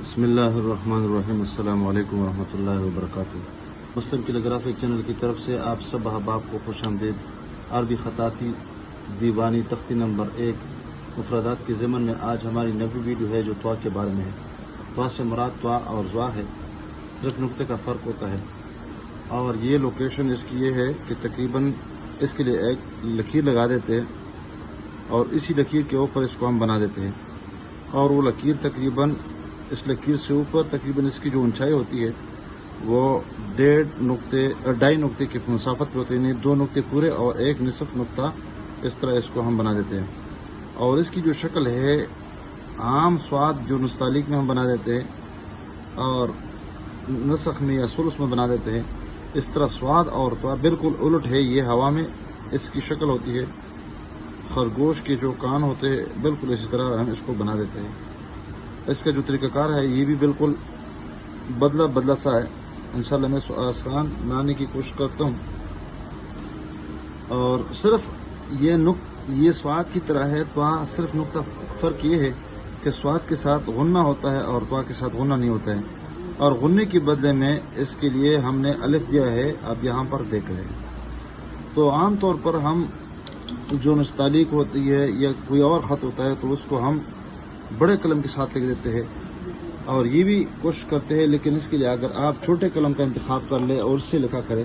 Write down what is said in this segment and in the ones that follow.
बिस्मिल्लाहिर्रहमानिर्रहीम। अस्सलामु अलैकुम वरहमतुल्लाहि वबरकातुहू। मुस्लिम टेलीग्राफिक चैनल की तरफ से आप सब अहबाब को खुशामदीद। अरबी ख़ताती दीवानी तख्ती नंबर 1 मुफरदात के ज़मन में आज हमारी नवी वीडियो है जो त्वा के बारे में है। त्वा से मुराद त्वा और ज़्वा है, सिर्फ नुक्ते का फ़र्क होता है। और ये लोकेशन इसकी ये है कि तकरीबन इसके लिए एक लकीर लगा देते हैं और इसी लकीर के ऊपर इसको हम बना देते हैं। और वो लकीर तकरीबन इस लकीर से ऊपर तकरीबन इसकी जो ऊंचाई होती है वो 2.5 नुक्ते की मुसाफत पे होती है, यानी 2 नुक्ते पूरे और 1 निसफ नुक्ता। इस तरह इसको हम बना देते हैं। और इसकी जो शक्ल है आम स्वाद जो नुस्तालिक में हम बना देते हैं और नसख में या सुलस में बना देते हैं, इस तरह स्वाद और त्वा बिल्कुल उलट है। ये हवा में इसकी शक्ल होती है, खरगोश के जो कान होते हैं बिल्कुल इसी तरह हम इसको बना देते हैं। इसका जो तरीक़ाकार है ये भी बिल्कुल बदला सा है। इंशाल्लाह मैं आसान बनाने की कोशिश करता हूँ। और सिर्फ ये स्वाद की तरह है, त्वा सिर्फ नुक्ता फ़र्क ये है कि स्वाद के साथ गुन्ना होता है और त्वा के साथ गुन्ना नहीं होता है। और गुन्ने के बदले में इसके लिए हमने अलिफ दिया है, अब यहाँ पर देख रहे हैं। तो आम तौर पर हम जो नस्तालिक होती है या कोई और ख़त होता है तो उसको हम बड़े कलम के साथ लिख देते हैं और ये भी कोशिश करते हैं, लेकिन इसके लिए अगर आप छोटे कलम का इंतखाब कर ले और उससे लिखा करें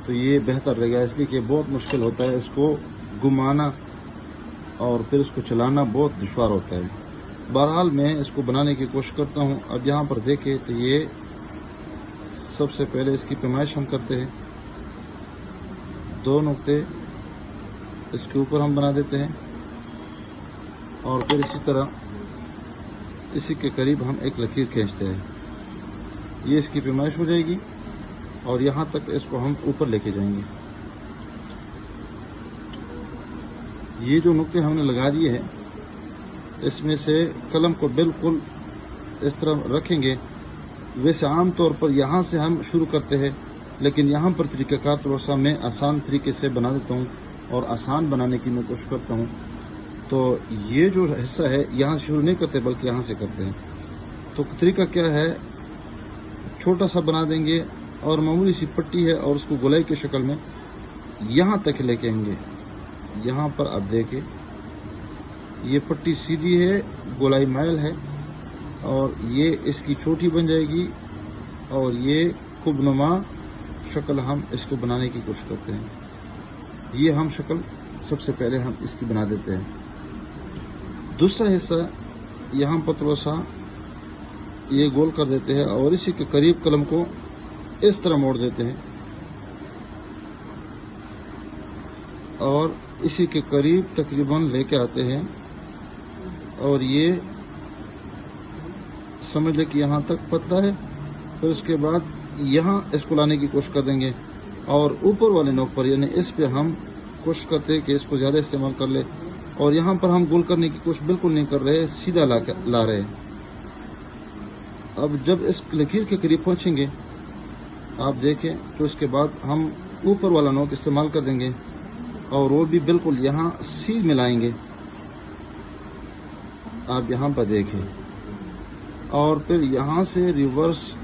तो ये बेहतर रहेगा, इसलिए कि बहुत मुश्किल होता है इसको घुमाना और फिर इसको चलाना बहुत दुश्वार होता है। बहरहाल मैं इसको बनाने की कोशिश करता हूँ। अब यहाँ पर देखें तो ये सबसे पहले इसकी पैमाइश हम करते हैं। 2 नुक्ते इसके ऊपर हम बना देते हैं और फिर इसी तरह इसी के करीब हम एक लकीर खींचते हैं। ये इसकी पैमाइश हो जाएगी और यहाँ तक इसको हम ऊपर लेके जाएंगे। ये जो नुक्ते हमने लगा दिए हैं इसमें से कलम को बिल्कुल इस तरह रखेंगे। वैसे आम तौर पर यहाँ से हम शुरू करते हैं, लेकिन यहाँ पर तरीक़ाकार थोड़ा सा मैं आसान तरीके से बना देता हूँ और आसान बनाने की मैं कोशिश करता हूँ। तो ये जो हिस्सा है यहाँ शुरू नहीं करते बल्कि यहाँ से करते हैं। तो तरीका क्या है, छोटा सा बना देंगे और मामूली सी पट्टी है और उसको गोलाई की शक्ल में यहाँ तक लेके आएंगे। यहाँ पर आप देखें ये पट्टी सीधी है, गोलाई माइल है और ये इसकी चोटी बन जाएगी और ये कुबनुमा शक्ल हम इसको बनाने की कोशिश करते हैं। ये हम शक्ल सबसे पहले हम इसकी बना देते हैं। दूसरा हिस्सा यहाँ पर थोड़ा सा ये गोल कर देते हैं और इसी के करीब कलम को इस तरह मोड़ देते हैं और इसी के करीब तकरीबन लेके आते हैं और ये समझ ले कि यहाँ तक पतला है। फिर उसके बाद यहाँ इसको लाने की कोशिश कर देंगे और ऊपर वाले नोक पर यानी इस पे हम कोशिश करते हैं कि इसको ज़्यादा इस्तेमाल कर ले। और यहाँ पर हम गोल करने की कोशिश बिल्कुल नहीं कर रहे, सीधा ला रहे हैं। अब जब इस लकीर के करीब पहुँचेंगे आप देखें तो इसके बाद हम ऊपर वाला नोक इस्तेमाल कर देंगे और वो भी बिल्कुल यहाँ सी मिलाएंगे। आप यहाँ पर देखें और फिर यहाँ से रिवर्स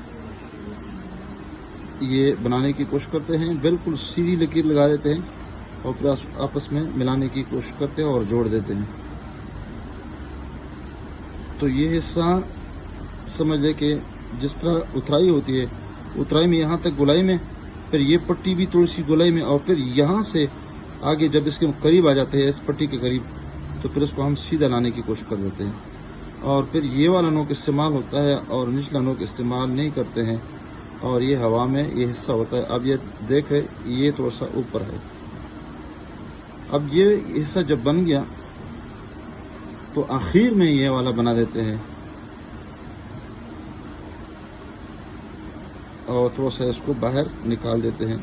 ये बनाने की कोशिश करते हैं, बिल्कुल सीधी लकीर लगा देते हैं और फिर आपस में मिलाने की कोशिश करते हैं और जोड़ देते हैं। तो ये हिस्सा समझ ले कि जिस तरह उतराई होती है, उतराई में यहाँ तक गोलाई में, फिर ये पट्टी भी थोड़ी सी गोलाई में और फिर यहाँ से आगे जब इसके करीब आ जाते हैं इस पट्टी के करीब तो फिर इसको हम सीधा लाने की कोशिश कर देते हैं और फिर ये वाला नोक इस्तेमाल होता है और निचला नोक इस्तेमाल नहीं करते हैं और ये हवा में ये हिस्सा होता है। अब ये देखें ये थोड़ा सा ऊपर है। अब ये हिस्सा जब बन गया तो आखिर में ये वाला बना देते हैं और थोड़ा सा इसको बाहर निकाल देते हैं।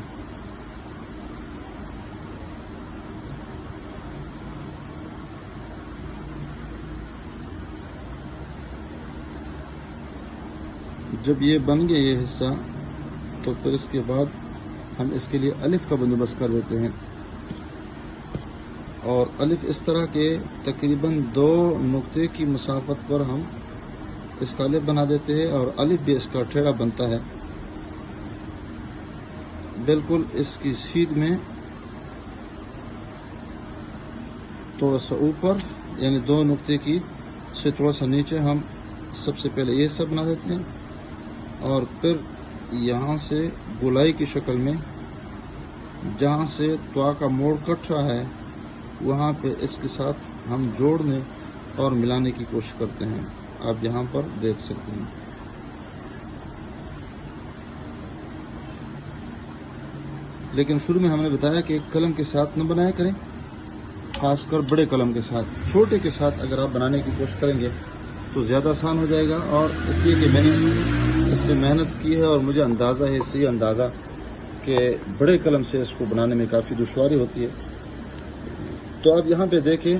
जब ये बन गया ये हिस्सा तो फिर इसके बाद हम इसके लिए अलिफ का बंदोबस्त कर देते हैं और अलिफ इस तरह के तकरीबन 2 नुक्ते की मुसाफत पर हम اس کا الف بنا دیتے ہیں اور الف بھی اس کا ٹیڑھا بنتا ہے، بالکل اس کی سیدھ میں تھوڑا سا اوپر، یعنی دو نقطے کی سے تھوڑا سا نیچے ہم سب سے پہلے یہ سب بنا دیتے ہیں، اور پھر یہاں سے گولائی کی شکل میں جہاں سے توا کا موڑ کٹ رہا ہے وہاں پہ اس کے ساتھ ہم جوڑنے اور ملانے کی کوشش کرتے ہیں۔ آپ یہاں پر دیکھ سکتے ہیں۔ لیکن شروع میں ہم نے بتایا کہ ایک قلم کے ساتھ نہ بنایا کریں، خاص کر بڑے قلم کے ساتھ۔ چھوٹے کے ساتھ اگر آپ بنانے کی کوشش کریں گے تو زیادہ آسان ہو جائے گا، اور اس لیے کہ میں نے اس میں محنت کی ہے اور مجھے اندازہ ہے، صحیح اندازہ، کہ بڑے قلم سے اس کو بنانے میں کافی دشواری ہوتی ہے۔ تو آپ یہاں پہ دیکھیں،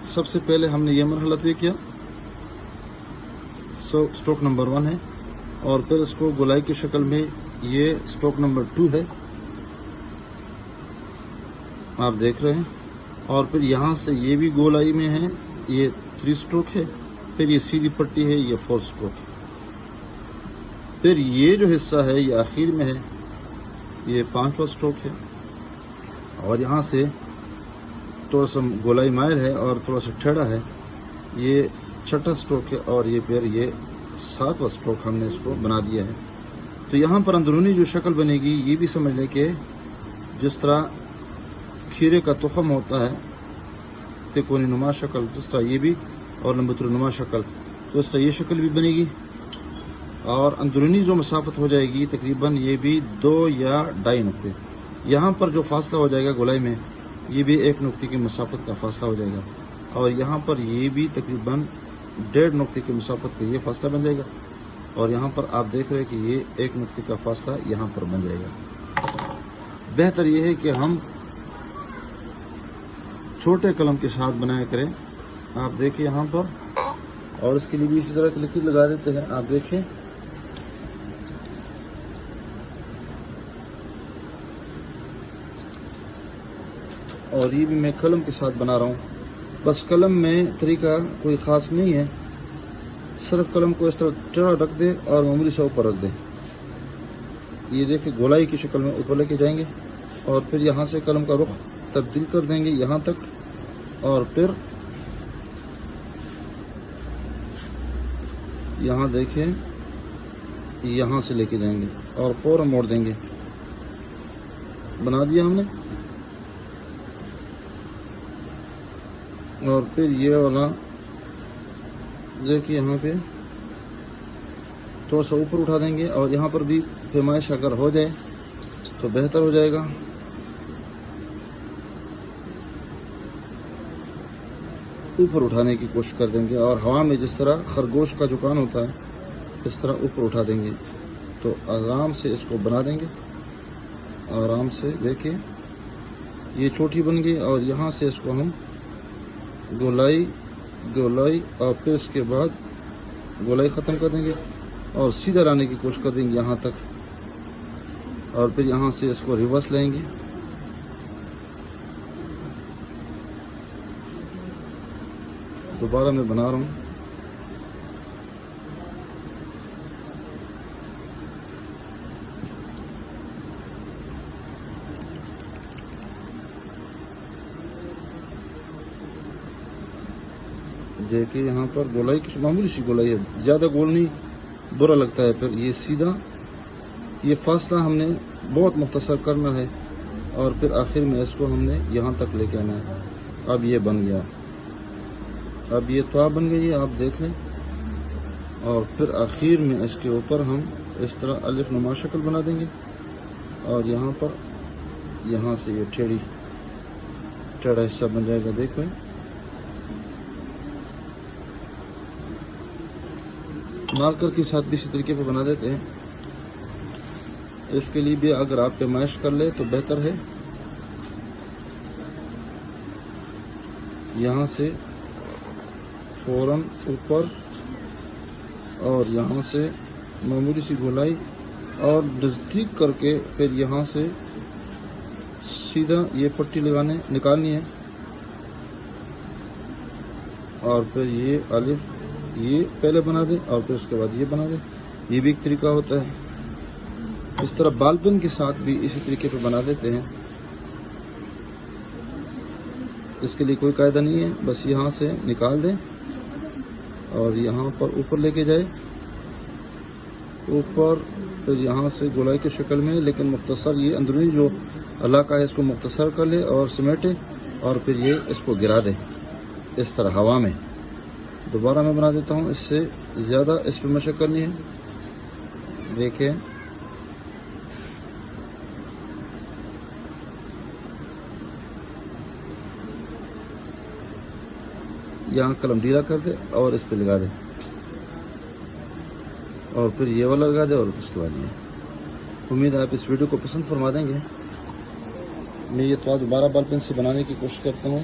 سب سے پہلے ہم نے یہ مرحلہ طے کیا، سٹروک نمبر 1 ہے، اور پھر اس کو گولائی کی شکل میں یہ سٹروک نمبر 2 ہے، آپ دیکھ رہے ہیں، اور پھر یہاں سے یہ بھی گولائی میں ہے، یہ 3 سٹروک ہے، پھر یہ سیدھی پٹی ہے، یہ 4 سٹروک ہے، پھر یہ جو حصہ ہے یہ آخر میں ہے، یہ 5واں سٹروک ہے، اور یہاں سے تھوڑا سا گولائی مائل ہے اور تھوڑا سا ٹیڑھا ہے، یہ 6واں سٹروک ہے، اور یہ پھر یہ 7واں سٹروک ہم نے اس کو بنا دیا ہے۔ تو یہاں پر اندرونی جو شکل بنے گی یہ بھی سمجھ لیں کہ جس طرح کھیرے کا تخم ہوتا ہے تکونی نما شکل، جس طرح یہ بھی، اور لمبتر نما شکل، تو اس طرح یہ شکل بھی بنے گی، اور اندرونی جو مسافت ہو جائے گی تقریباً یہ بھی 2 یا 2.5 نقطے، یہاں پر جو فاصلہ ہو جائے گا گولائی میں یہ بھی 1 نقطے کی مسافت کا فاصلہ ہو جائے گا، اور یہاں پر یہ بھی تقریباً 1.5 نقطے کی مسافت کا یہ فاصلہ بن جائے گا، اور یہاں پر آپ دیکھ رہے ہیں کہ یہ 1 نقطے کا فاصلہ یہاں پر بن جائے گا۔ بہتر یہ ہے کہ ہم چھوٹے قلم کے ساتھ بنایا کریں، آپ دیکھیں یہاں پر، اور اس کے لیے بھی اسی طرح کی لکیر لگا دیتے ہیں، آپ دیکھیں، اور یہ بھی میں قلم کے ساتھ بنا رہا ہوں، بس قلم میں طریقہ کوئی خاص نہیں ہے، صرف قلم کو اس طرح ٹیڑھا رکھ دے اور معمولی سے اوپر رکھ دے، یہ دیکھیں گولائی کی شکل میں اوپر لے کے جائیں گے، اور پھر یہاں سے قلم کا رخ تبدیل کر دیں گے یہاں تک، اور پھر یہاں دیکھیں یہاں سے لے کے جائیں گے اور فوراً موڑ دیں گے، بنا دیا ہم نے، اور پھر یہ والا دیکھیے یہاں پہ تھوڑا سا اوپر اٹھا دیں گے، اور یہاں پر بھی پیمائش اگر ہو جائے تو بہتر ہو جائے گا، اوپر اٹھانے کی کوشش کر دیں گے، اور ہوا میں جس طرح خرگوش کا جو کان ہوتا ہے اس طرح اوپر اٹھا دیں گے، تو آرام سے اس کو بنا دیں گے، آرام سے دیکھیں یہ چھوٹی بن گئی، اور یہاں سے اس کو ہم گولائی اور پھر اس کے بعد گولائی ختم کر دیں گے اور سیدھا لانے کی کوشش کر دیں گے یہاں تک، اور پھر یہاں سے اس کو ریورس لیں گے، دوبارہ میں بنا رہا ہوں، دیکھیں یہاں پر گولائی کی معمولی سی گولائی ہے، زیادہ گول نہیں، برا لگتا ہے، پھر یہ سیدھا، یہ فاصلہ ہم نے بہت مختصر کرنا ہے، اور پھر آخر میں اس کو ہم نے یہاں تک لے کے آنا ہے۔ اب یہ بن گیا، اب یہ توا بن گئی ہے، آپ دیکھ لیں، اور پھر آخر میں اس کے اوپر ہم اس طرح الف نما شکل بنا دیں گے، اور یہاں پر یہاں سے یہ ٹیڑھا حصہ بن جائے گا، دیکھیں مارکر کے ساتھ بھی اسی طریقے پہ بنا دیتے ہیں، اس کے لیے بھی اگر آپ پیمائش کر لیں تو بہتر ہے، یہاں سے فوراً اوپر، اور یہاں سے معمولی سی گولائی اور نزدیک کر کے پھر یہاں سے سیدھا یہ پٹی نکالنی ہے، اور پھر یہ الف یہ پہلے بنا دیں اور پھر اس کے بعد یہ بنا دیں. یہ بھی ایک طریقہ ہوتا ہے. اس طرح بال پن کے ساتھ بھی اسی طریقے پہ بنا دیتے ہیں. اس کے لیے کوئی قاعدہ نہیں ہے، بس یہاں سے نکال دیں اور یہاں پر اوپر لے کے جائے، اوپر، پھر یہاں سے گولائی کی شکل میں، لیکن مختصر یہ اندرونی جو علاقہ ہے اس کو مختصر کر لے اور سمیٹے، اور پھر یہ اس کو گرا دے اس طرح ہوا میں. دوبارہ میں بنا دیتا ہوں، اس سے زیادہ اس پہ مشق کرنی ہے. دیکھیں یہاں قلم ڈھیلا کر دے اور اس پہ لگا دے، اور پھر یہ والا لگا دے، اور اس کے بعد یہ. امید ہے آپ اس ویڈیو کو پسند فرما دیں گے. میں یہ تو دوبارہ بال پین سے بنانے کی کوشش کرتا ہوں.